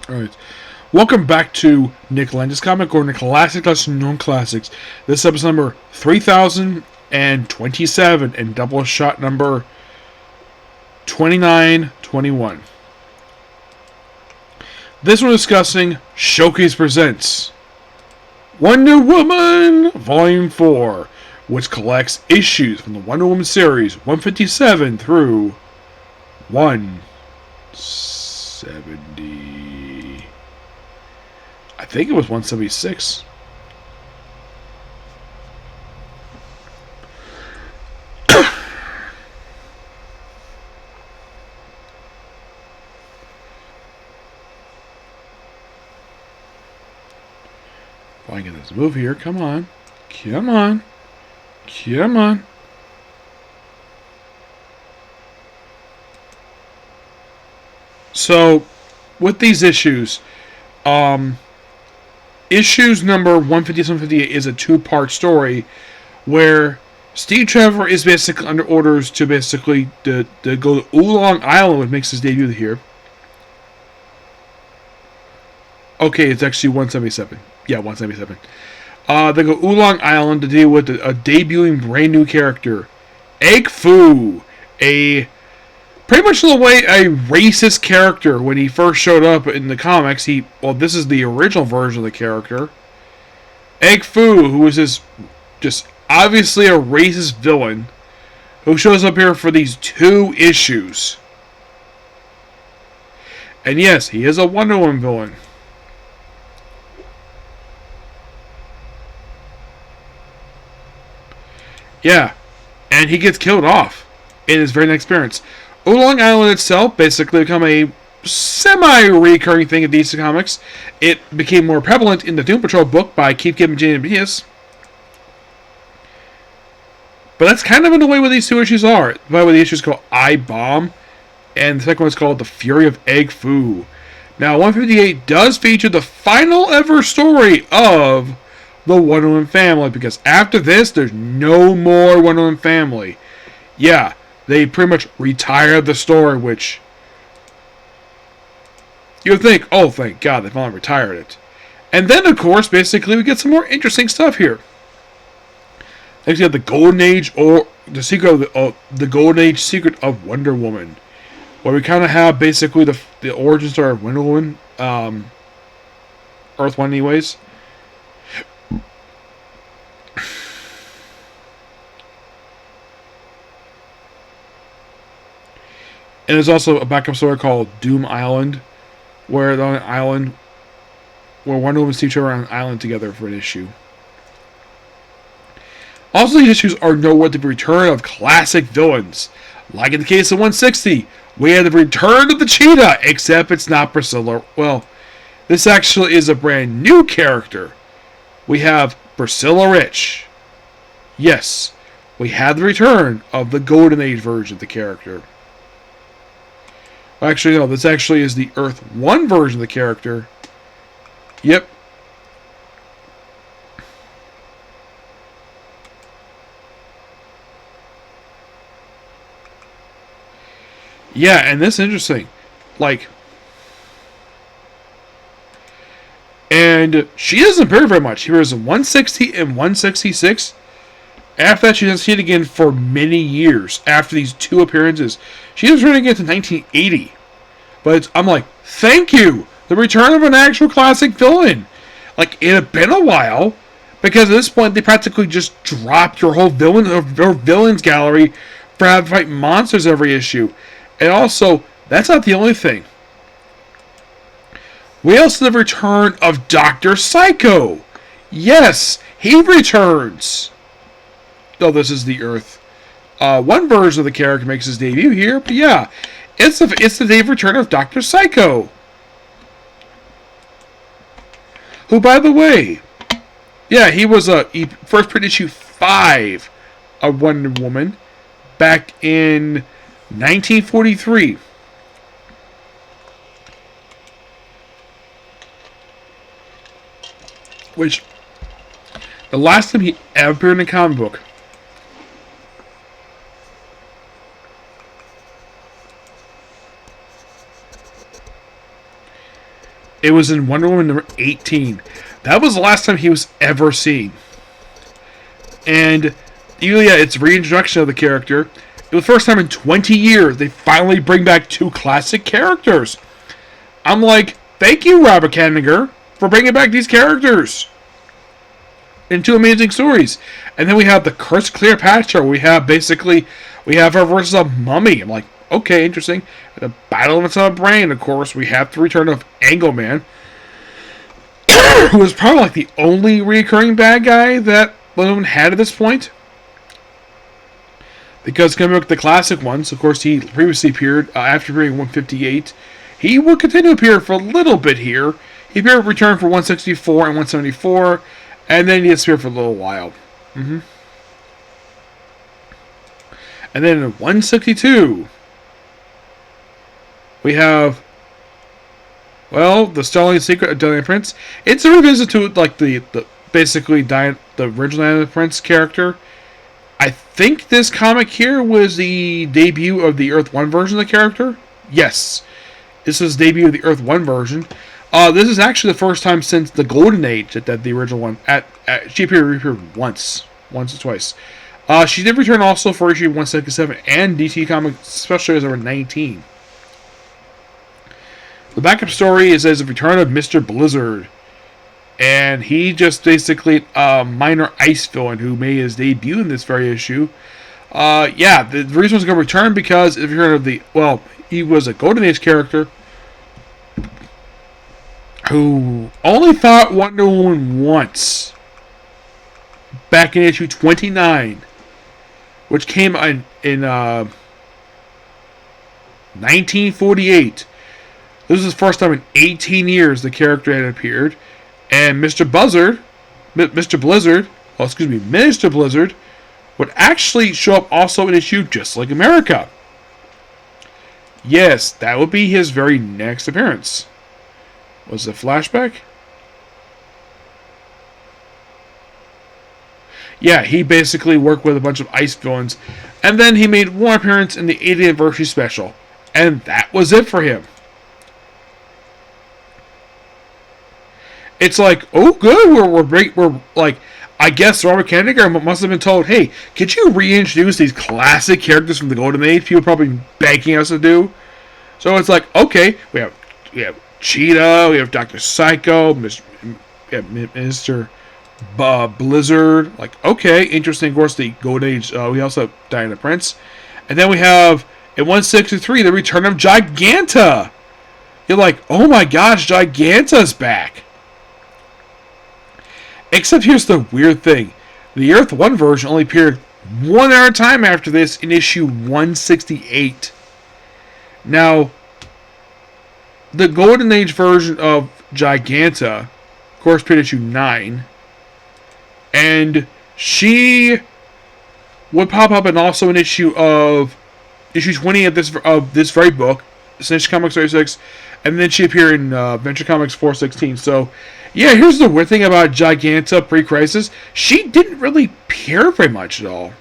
Alright. Welcome back to Nick Lenz's Comic Corner, Classic Lesson Known Classics. This is episode number 3027 and double shot number 2921. This one discussing Showcase Presents Wonder Woman Volume 4, which collects issues from the Wonder Woman series 157 through 170. I think it was 176. If I can get this move here, come on. Come on. Come on. So, with these issues, issues number 157 158 is a two-part story where Steve Trevor is basically under orders to basically to go to Oolong Island, which makes his debut here. Okay, it's actually 177. Yeah, 177. They go Oolong Island to deal with a debuting brand new character, Egg Foo, pretty much in a way a racist character. When he first showed up in the comics, this is the original version of the character. Egg Foo, who is this just obviously a racist villain, who shows up here for these two issues. And yes, he is a Wonder Woman villain. Yeah, and he gets killed off in his very next appearance. Oolong Island itself basically become a semi-recurring thing in DC Comics. It became more prevalent in the Doom Patrol book by Keith Gibb and Jane Bias. But that's kind of in the way what these two issues are. By the way, the issues called I Bomb, and the second one is called The Fury of Egg Foo. Now, 158 does feature the final ever story of the Wonder Woman family, because after this, there's no more Wonder Woman family. Yeah, they pretty much retired the story, which you would think, oh, thank God, they finally retired it. And then, of course, basically, we get some more interesting stuff here. Next, we have the Golden Age, or the secret of the Golden Age secret of Wonder Woman, where we kind of have basically the origin story of Wonder Woman, Earth 1 anyways. And there's also a backup story called Doom Island, where they're on an island where Wonder Woman and Steve Trevor are on an island together for an issue. Also, these issues are noteworthy the return of classic villains. Like in the case of 160, we had the return of the cheetah, except it's not Priscilla. Well, this actually is a brand new character. We have Priscilla Rich. Yes, we have the return of the Golden Age version of the character. Actually, no, this actually is the Earth 1 version of the character. Yep. Yeah, and this is interesting. And she doesn't appear very much. She appears in 160 and 166. After that, she doesn't see it again for many years. After these two appearances, she doesn't return again to 1980. But I'm like, thank you, the return of an actual classic villain. It had been a while, because at this point they practically just dropped your whole villains gallery for having to fight monsters every issue. And also, that's not the only thing. We also have the return of Dr. Psycho. Yes, he returns. Though this is the Earth 1 version of the character makes his debut here, but yeah, it's the day of return of Dr. Psycho, who, by the way, yeah, he was he first printed issue 5 of Wonder Woman back in 1943. Which, the last time he ever appeared in a comic book It was in Wonder Woman number 18. That was the last time he was ever seen. And, yeah, it's reintroduction of the character. It was the first time in 20 years they finally bring back 2 classic characters. I'm like, thank you, Robert Kanigher, for bringing back these characters in 2 amazing stories. And then we have the Curse of Cleopatra. We have her versus a mummy. I'm like, okay, interesting. The Battle of Inside Brain, of course. We have the return of Angleman, who is probably like the only recurring bad guy that Logan had at this point. Because coming back to the classic ones, of course, he previously appeared after appearing 158. He will continue to appear for a little bit here. He appeared return for 164 and 174, and then he disappeared for a little while. And then in 162, we have, well, the Starling Secret of Diana Prince. It's a revisit to like the original Diana Prince character. I think this comic here was the debut of the Earth 1 version of the character. Yes, this is the debut of the Earth 1 version. This is actually the first time since the Golden Age that the original one she appeared once or twice. She did return also for issue 177 and DC Comics Special Series number 19. The backup story is as a return of Mr. Blizzard. And he just basically a minor ice villain who made his debut in this very issue. The reason he's going to return because if you heard of he was a Golden Age character who only fought Wonder Woman once back in issue 29, which came in 1948. This is the first time in 18 years the character had appeared. And Mr. Blizzard would actually show up also in issue Just Like America. Yes, that would be his very next appearance. Was it a flashback? Yeah, he basically worked with a bunch of ice villains. And then he made one appearance in the 80th anniversary special. And that was it for him. It's like, oh, good. We're like, I guess Robert Kanigher must have been told, hey, could you reintroduce these classic characters from the Golden Age? People probably begging us to do. So it's like, okay, we have Cheetah, we have Dr. Psycho, Mr. Blizzard. Like, okay, interesting. Of course, the Golden Age. We also have Diana Prince, and then we have in 163 the return of Giganta. You're like, oh my gosh, Giganta's back. Except here's the weird thing. The Earth 1 version only appeared one other time after this in issue 168. Now, the Golden Age version of Giganta, of course, appeared issue 9. And she would pop up in also an issue 20 of this very book, Cinch Comics 36, and then she appeared in Venture Comics 416. So, yeah, here's the weird thing about Giganta pre-crisis. She didn't really appear very much at all.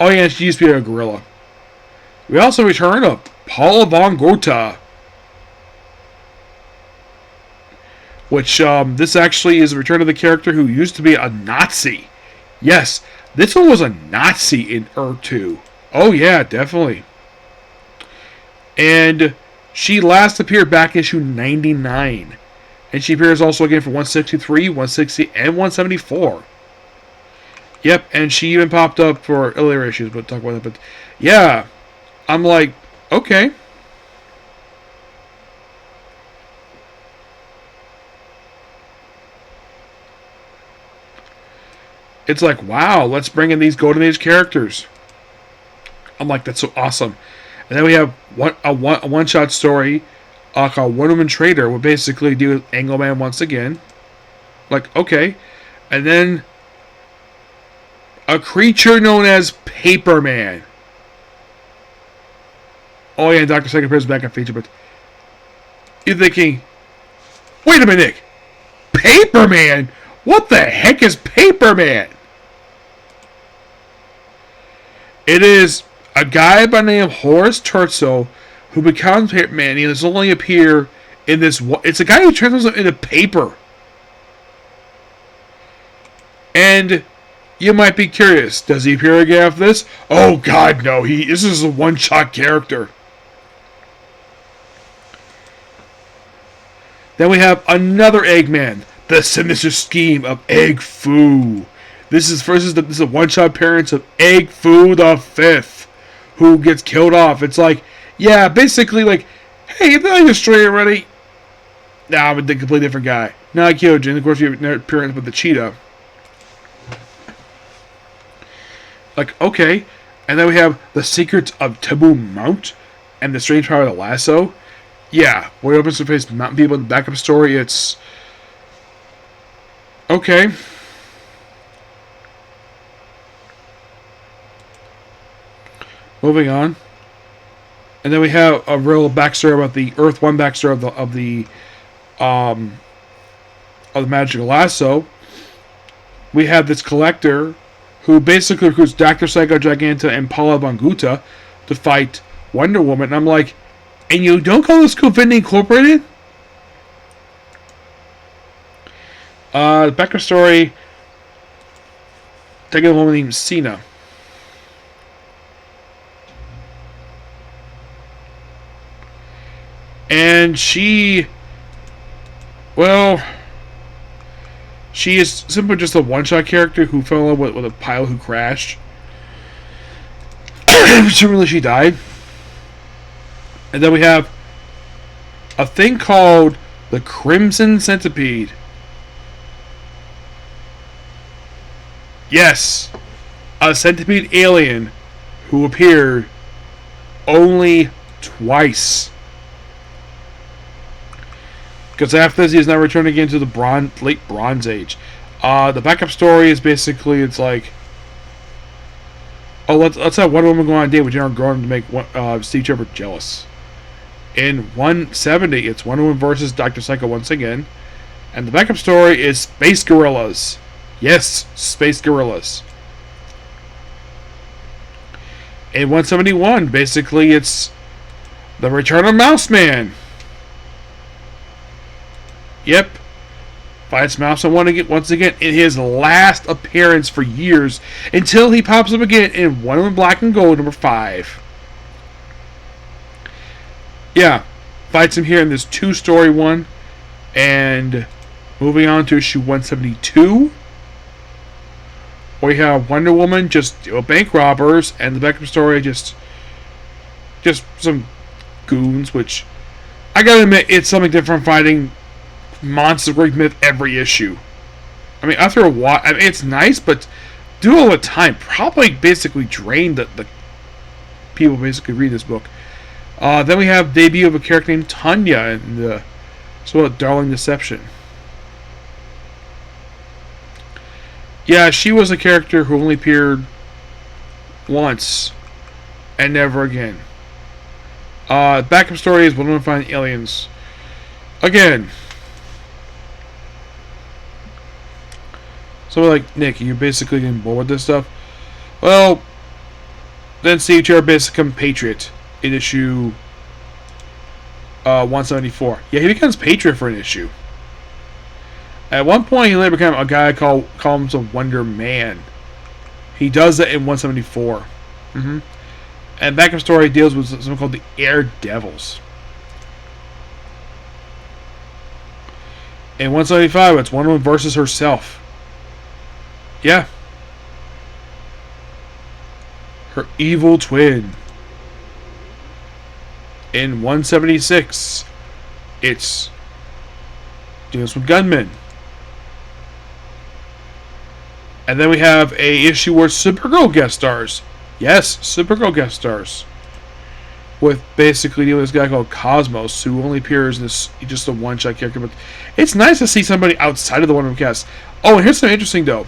Oh yeah, she used to be a gorilla. We also return of Paula von Gotha, which this actually is a return of the character who used to be a Nazi. Yes, this one was a Nazi in Earth 2. Oh yeah, definitely. And she last appeared back in issue 99. And she appears also again for 163, 160, and 174. Yep, and she even popped up for earlier issues, but talk about that. But yeah, I'm like, okay. It's like, wow, let's bring in these Golden Age characters. I'm like, that's so awesome. And then we have a one-shot story called One Woman Trader. We'll basically deal with Angleman once again. Like, okay. And then a creature known as Paperman. Oh yeah, Dr. Psycho appears back on feature, but you're thinking, wait a minute, Nick. Paperman? What the heck is Paperman? It is a guy by the name of Horace Terzo who becomes Hitman. He does only appear in this. It's a guy who transforms into paper. And you might be curious, does he appear again after this? Oh God, no. This is a one-shot character. Then we have another Eggman, the sinister scheme of Egg Foo. This is a one-shot appearance of Egg Foo the Fifth, who gets killed off. It's like, yeah, basically like, hey, did I destroy it already? Nah, I'm a completely different guy. No, I killed you. And of course, you have an appearance with the cheetah. Like, okay. And then we have the Secrets of Taboo Mount and the Strange Power of the Lasso. Yeah, Boy opens to face mountain people in the backup story. It's okay. Moving on. And then we have a real backstory about the Earth 1 backstory of the Magical Lasso. We have this collector who basically recruits Dr. Psycho Giganta and Paula Banguta to fight Wonder Woman. And I'm like, and you don't call this Covindy Incorporated? The background story, taking a woman named Cena. And she is simply just a one-shot character who fell in love with a pilot who crashed. Presumably she died. And then we have a thing called the Crimson Centipede. Yes, a centipede alien who appeared only twice. Because after this, he has now returned again to the late Bronze Age. The backup story is basically, it's like, oh, let's have Wonder Woman go on a date with General Gordon to make Steve Trevor jealous. In 170, it's Wonder Woman versus Dr. Psycho once again. And the backup story is Space Gorillas. Yes, Space Gorillas. In 171, basically, it's the return of Mouse Man. Yep. Fights Mouse Man once again in his last appearance for years until he pops up again in Wonder Woman Black and Gold number 5. Yeah. Fights him here in this 2-story one. And moving on to issue 172. We have Wonder Woman just bank robbers, and the backup story just some goons, which I gotta admit, it's something different fighting monster Greek myth every issue. I mean, after a while, I mean, it's nice, but do it all the time. Probably basically drain the people basically read this book. Then we have debut of a character named Tanya in the Darling Deception. Yeah, she was a character who only appeared once and never again. Backup story is Wonder Woman Finding Aliens. Again. So like, Nick, you're basically getting bored with this stuff? Well, then Steve Trevor basically becomes Patriot in issue 174. Yeah, he becomes Patriot for an issue. At one point, he later became a guy called himself Wonder Man. He does that in 174. And backup story deals with something called the Air Devils. In 175, it's Wonder Woman versus herself. Yeah. Her evil twin. In 176, it's deals with gunmen. And then we have a issue where Supergirl guest stars. Yes, Supergirl guest stars. With basically dealing with this guy called Cosmos, who only appears in this just a one-shot character. But it's nice to see somebody outside of the Wonder Woman cast. Oh, and here's something interesting though.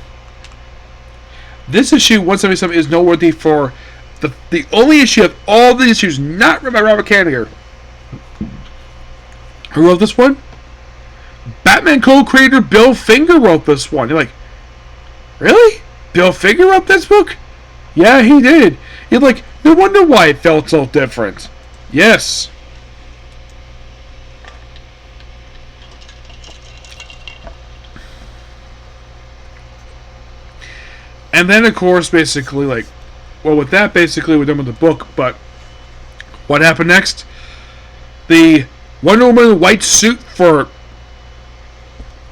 This issue 177 is noteworthy for the only issue of all the issues not written by Robert Kanigher. Who wrote this one? Batman co-creator Bill Finger wrote this one. You're like, really? Bill Finger wrote this book? Yeah, he did. You're like, no wonder why it felt so different. Yes. And then, of course, basically, like, well, with that, basically, we're done with the book. But what happened next? The Wonder Woman white suit from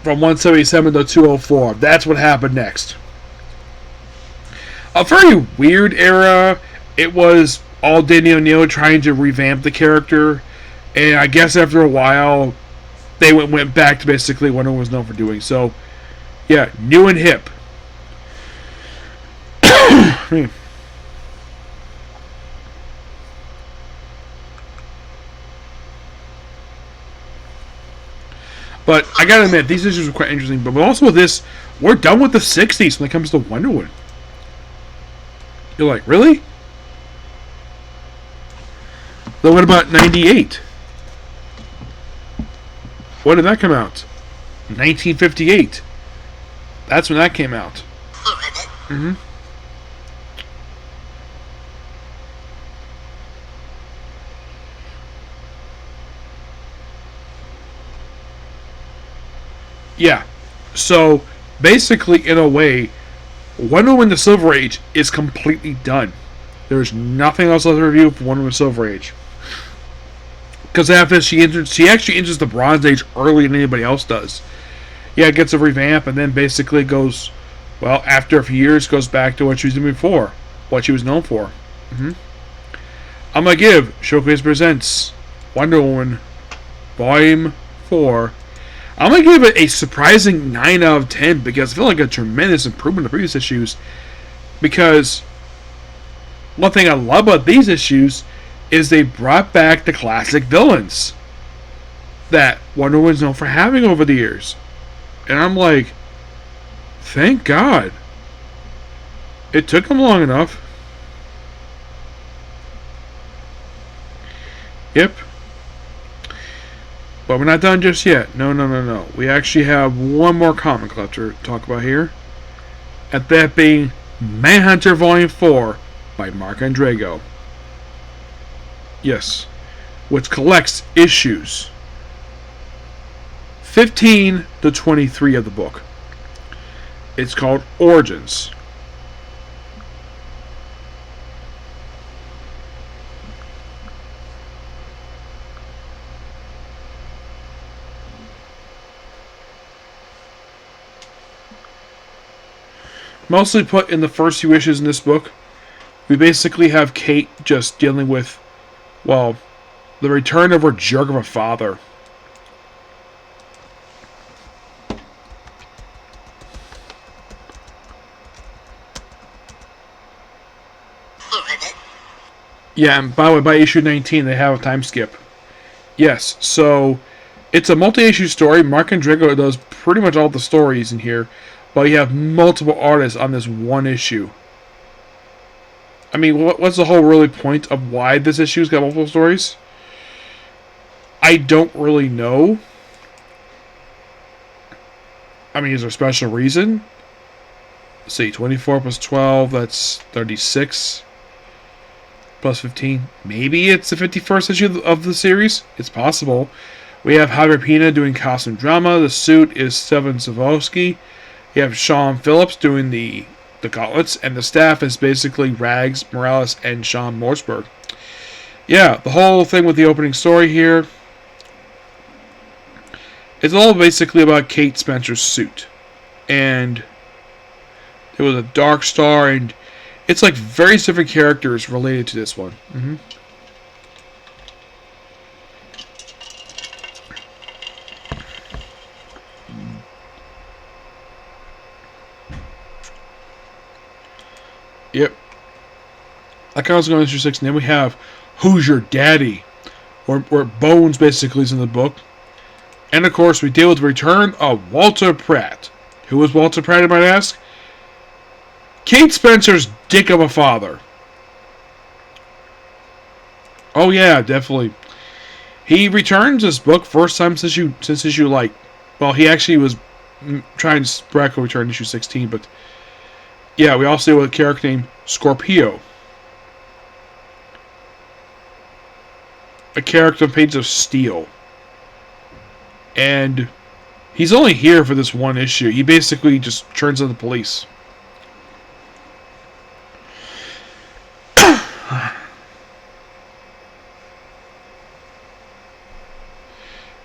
177 to 204. That's what happened next. A very weird era. It was all Danny O'Neill trying to revamp the character. And I guess after a while, they went back to basically what Wonder Woman was known for doing. So, yeah, new and hip. But I gotta admit, these issues were quite interesting. But also with this, we're done with the 60s when it comes to Wonder Woman. You're like, really? Then what about 98? When did that come out? 1958. That's when that came out. Mm-hmm. Yeah. So, basically, in a way, Wonder Woman the Silver Age is completely done. There's nothing else left to review for Wonder Woman Silver Age. Because after this, she actually enters the Bronze Age earlier than anybody else does. Yeah, it gets a revamp, and then basically goes, well, after a few years, goes back to what she was doing before. What she was known for. Mm-hmm. I'm going to give Showcase Presents Wonder Woman Volume 4. I'm going to give it a surprising 9 out of 10 because I feel like a tremendous improvement of previous issues. Because one thing I love about these issues is they brought back the classic villains that Wonder Woman's known for having over the years. And I'm like, thank God. It took them long enough. Yep. But we're not done just yet. No. We actually have one more comic left to talk about here. And that being Manhunter Volume 4 by Mark Andrego. Yes. Which collects issues 15 to 23 of the book. It's called Origins. Mostly put in the first few issues in this book, we basically have Kate just dealing with, well, the return of her jerk of a father. Yeah, and by the way, by issue 19, they have a time skip. Yes, so it's a multi-issue story. Mark Andrego does pretty much all the stories in here. But you have multiple artists on this one issue. I mean, what's the whole really point of why this issue's got multiple stories? I don't really know. I mean, is there a special reason? Let's see, 24 plus 12, that's 36. Plus 15. Maybe it's the 51st issue of the series. It's possible. We have Javier Pina doing costume drama. The suit is Steven Savosky. You have Sean Phillips doing the gauntlets, and the staff is basically Rags Morales and Sean Morseberg. Yeah, the whole thing with the opening story here, it's all basically about Kate Spencer's suit. And it was a Dark Star, and it's like various different characters related to this one. Mm-hmm. Yep. That kind of going to issue 6. And then we have Who's Your Daddy? Where Bones basically is in the book. And of course, we deal with the return of Walter Pratt. Who was Walter Pratt, you might ask? Kate Spencer's dick of a father. Oh yeah, definitely. He returns this book first time since issue like, well, he actually was trying to Bracco return issue 16, but yeah, we also deal with a character named Scorpio. A character on Pages of Steel. And he's only here for this one issue. He basically just turns on the police.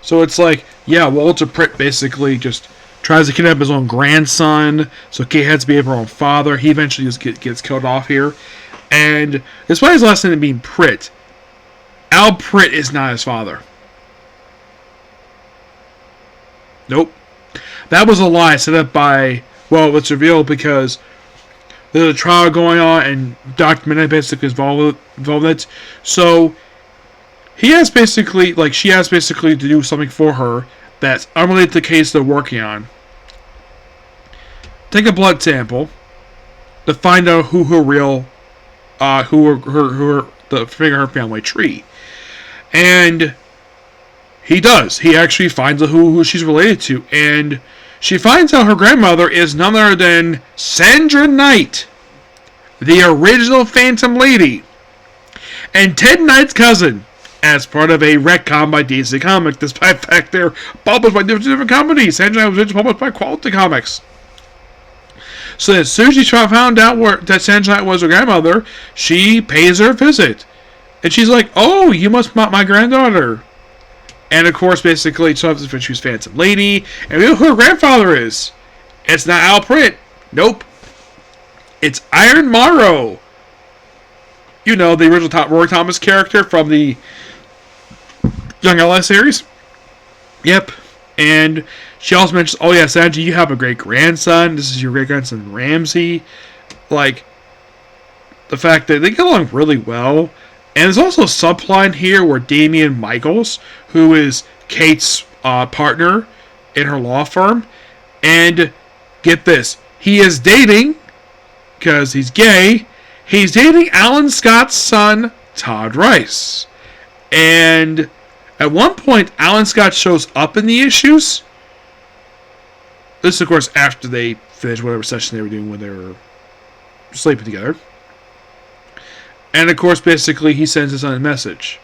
So it's like, yeah, Walter Pritt basically just tries to kidnap his own grandson, so Kate has to be her own father. He eventually just gets killed off here. And despite his last name being Pritt, Al Pritt is not his father. Nope. That was a lie set up by, well, it's revealed because there's a trial going on and Dr. Mid-Nite basically is involved in it. So she has basically to do something for her that's unrelated to the case they're working on. Take a blood sample to find out who her real, figure her family tree. And he does. He actually finds out who she's related to. And she finds out her grandmother is none other than Sandra Knight, the original Phantom Lady, and Ted Knight's cousin, as part of a retcon by DC Comics, despite the fact they're published by different companies. Sandra Knight was originally published by Quality Comics. So as soon as she found out that Sandra Knight was her grandmother, she pays her a visit. And she's like, oh, you must be my granddaughter. And of course, basically, she was Phantom Lady. And we know who her grandfather is. It's not Al Pritt. Nope. It's Iron Morrow. You know, the original Roy Thomas character from the Young LS series. Yep. And she also mentions, oh yeah, Sandra, you have a great-grandson. This is your great-grandson, Ramsey. Like, the fact that they get along really well. And there's also a subplot here where Damian Michaels, who is Kate's partner in her law firm, and get this, he is dating, because he's gay, he's dating Alan Scott's son, Todd Rice. And at one point, Alan Scott shows up in the issues. This is, of course, after they finished whatever session they were doing when they were sleeping together. And, of course, basically, he sends his son a message.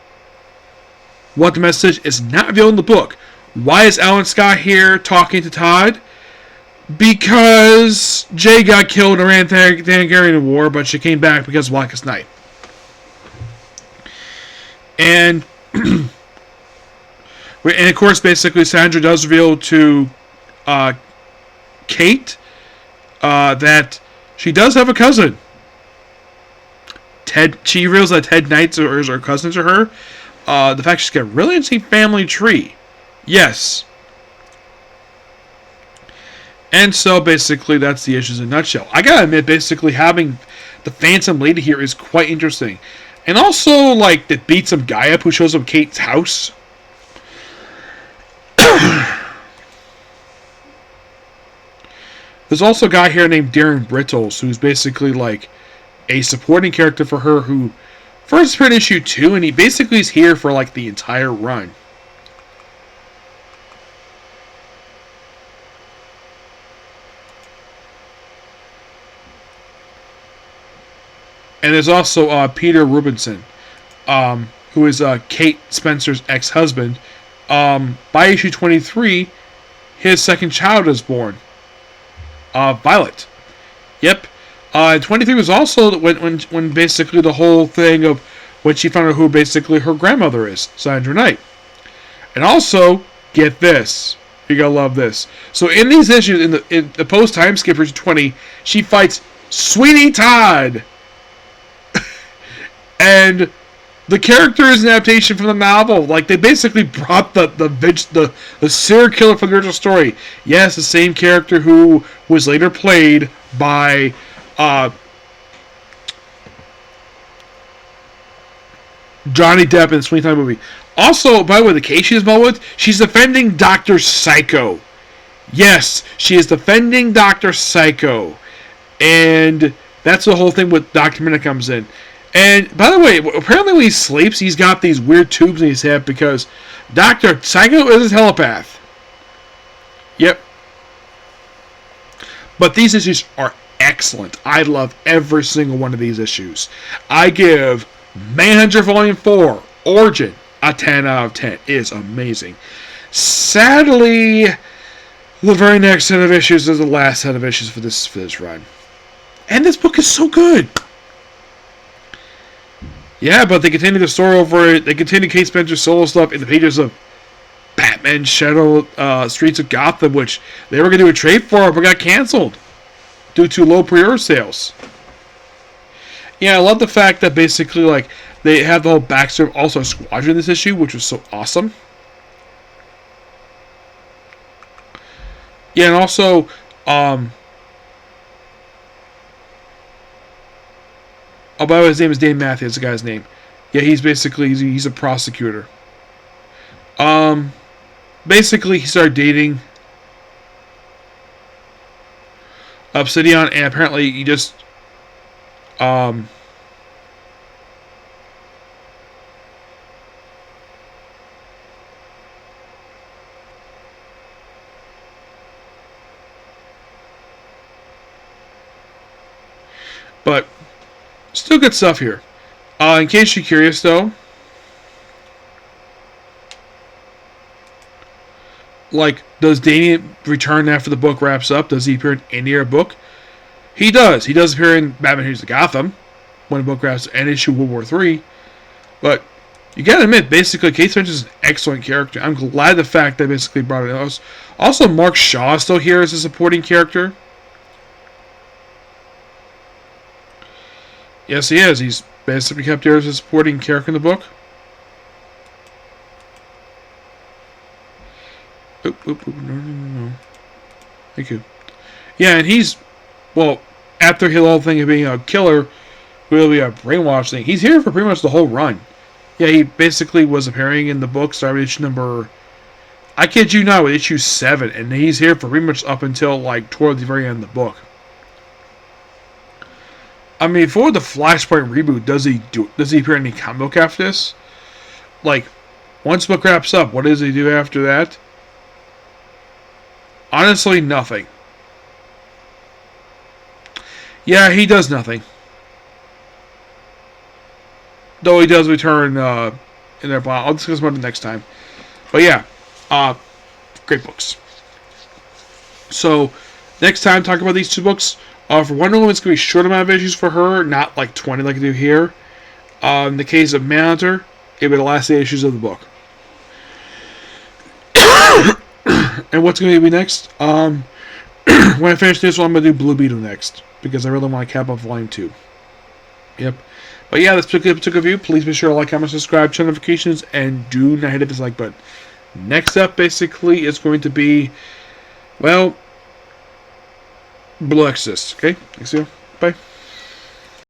What the message is not revealed in the book. Why is Alan Scott here talking to Todd? Because Jay got killed in the Thanagarian War, but she came back because of Blackest Night. And, of course, basically, Sandra does reveal to Kate that she does have a cousin. She reveals that Ted Knight is her cousin to her. The fact she's got a really interesting family tree. Yes. And so, basically, that's the issues in a nutshell. I gotta admit, basically, having the Phantom Lady here is quite interesting. And also, like, that beats some guy up who shows up at Kate's house. There's also a guy here named Darren Brittles, who's basically, like, a supporting character for her who first appeared in issue 2, and he basically is here for like the entire run. And there's also Peter Rubinson, who is Kate Spencer's ex-husband. By issue 23, his second child is born, Violet. Yep. 23 was also when basically the whole thing of when she found out who basically her grandmother is, Sandra Knight. And also, get this. You gotta love this. So in these issues, in the post-time skip issue 20, she fights Sweeney Todd. And the character is an adaptation from the novel. Like, they basically brought the serial killer from the original story. Yes, the same character who was later played by Johnny Depp in the Sweeney Todd movie. Also, by the way, the case she's involved with, she's defending Dr. Psycho. Yes, she is defending Dr. Psycho. And that's the whole thing with Dr. Mid-Nite comes in. And, by the way, apparently when he sleeps, he's got these weird tubes in his head because Dr. Psycho is a telepath. Yep. But these issues are excellent. I love every single one of these issues. I give Manhunter Volume 4, Origin, a 10 out of 10. It is amazing. Sadly, the very next set of issues is the last set of issues for this run. And this book is so good. Yeah, but they continue the story over it. They continue Kate Spencer's solo stuff in the pages of Batman Shadow Streets of Gotham, which they were going to do a trade for, but got canceled due to low pre-order sales. Yeah, I love the fact that basically, like, they have the whole backstory of also Squadron in this issue, which was so awesome. Yeah, and also, oh, by the way, his name is Dave Matthews, the guy's name. Yeah, he's basically, he's a prosecutor. Basically, he started dating Obsidian, and apparently he just, but still good stuff here. In case you're curious, though, like, does Danny return after the book wraps up? Does he appear in any other book? He does. He does appear in Batman Heroes of Gotham when the book wraps and issue World War III. But you gotta admit, basically, Kate Finch is an excellent character. I'm glad the fact they basically brought it out. Also, Mark Shaw is still here as a supporting character. Yes, he is. He's basically kept here as a supporting character in the book. No. Thank you. Yeah, and he's, well, after his whole thing of being a killer, really a brainwash thing, he's here for pretty much the whole run. Yeah, he basically was appearing in the book, starting issue number, I kid you not, with issue 7, and he's here for pretty much up until, like, toward the very end of the book. I mean, for the Flashpoint reboot, does he appear in any comic book after this? Like, once the book wraps up, what does he do after that? Honestly, nothing. Yeah, he does nothing. Though he does return in their plot. I'll discuss about it next time. But yeah, great books. So, next time, talk about these two books. For Wonder Woman, it's going to be a short amount of issues for her, not like 20 like I do here. In the case of Manhunter, it'll be the last 8 issues of the book. And what's going to be next? When I finish this one, I'm going to do Blue Beetle next, because I really want to cap up Volume 2. Yep. But yeah, that's particular review. Please be sure to like, comment, subscribe, turn notifications, and do not hit the dislike button. Next up, basically, is going to be, well, Blue Exorcist. Okay? Thanks, you. Bye.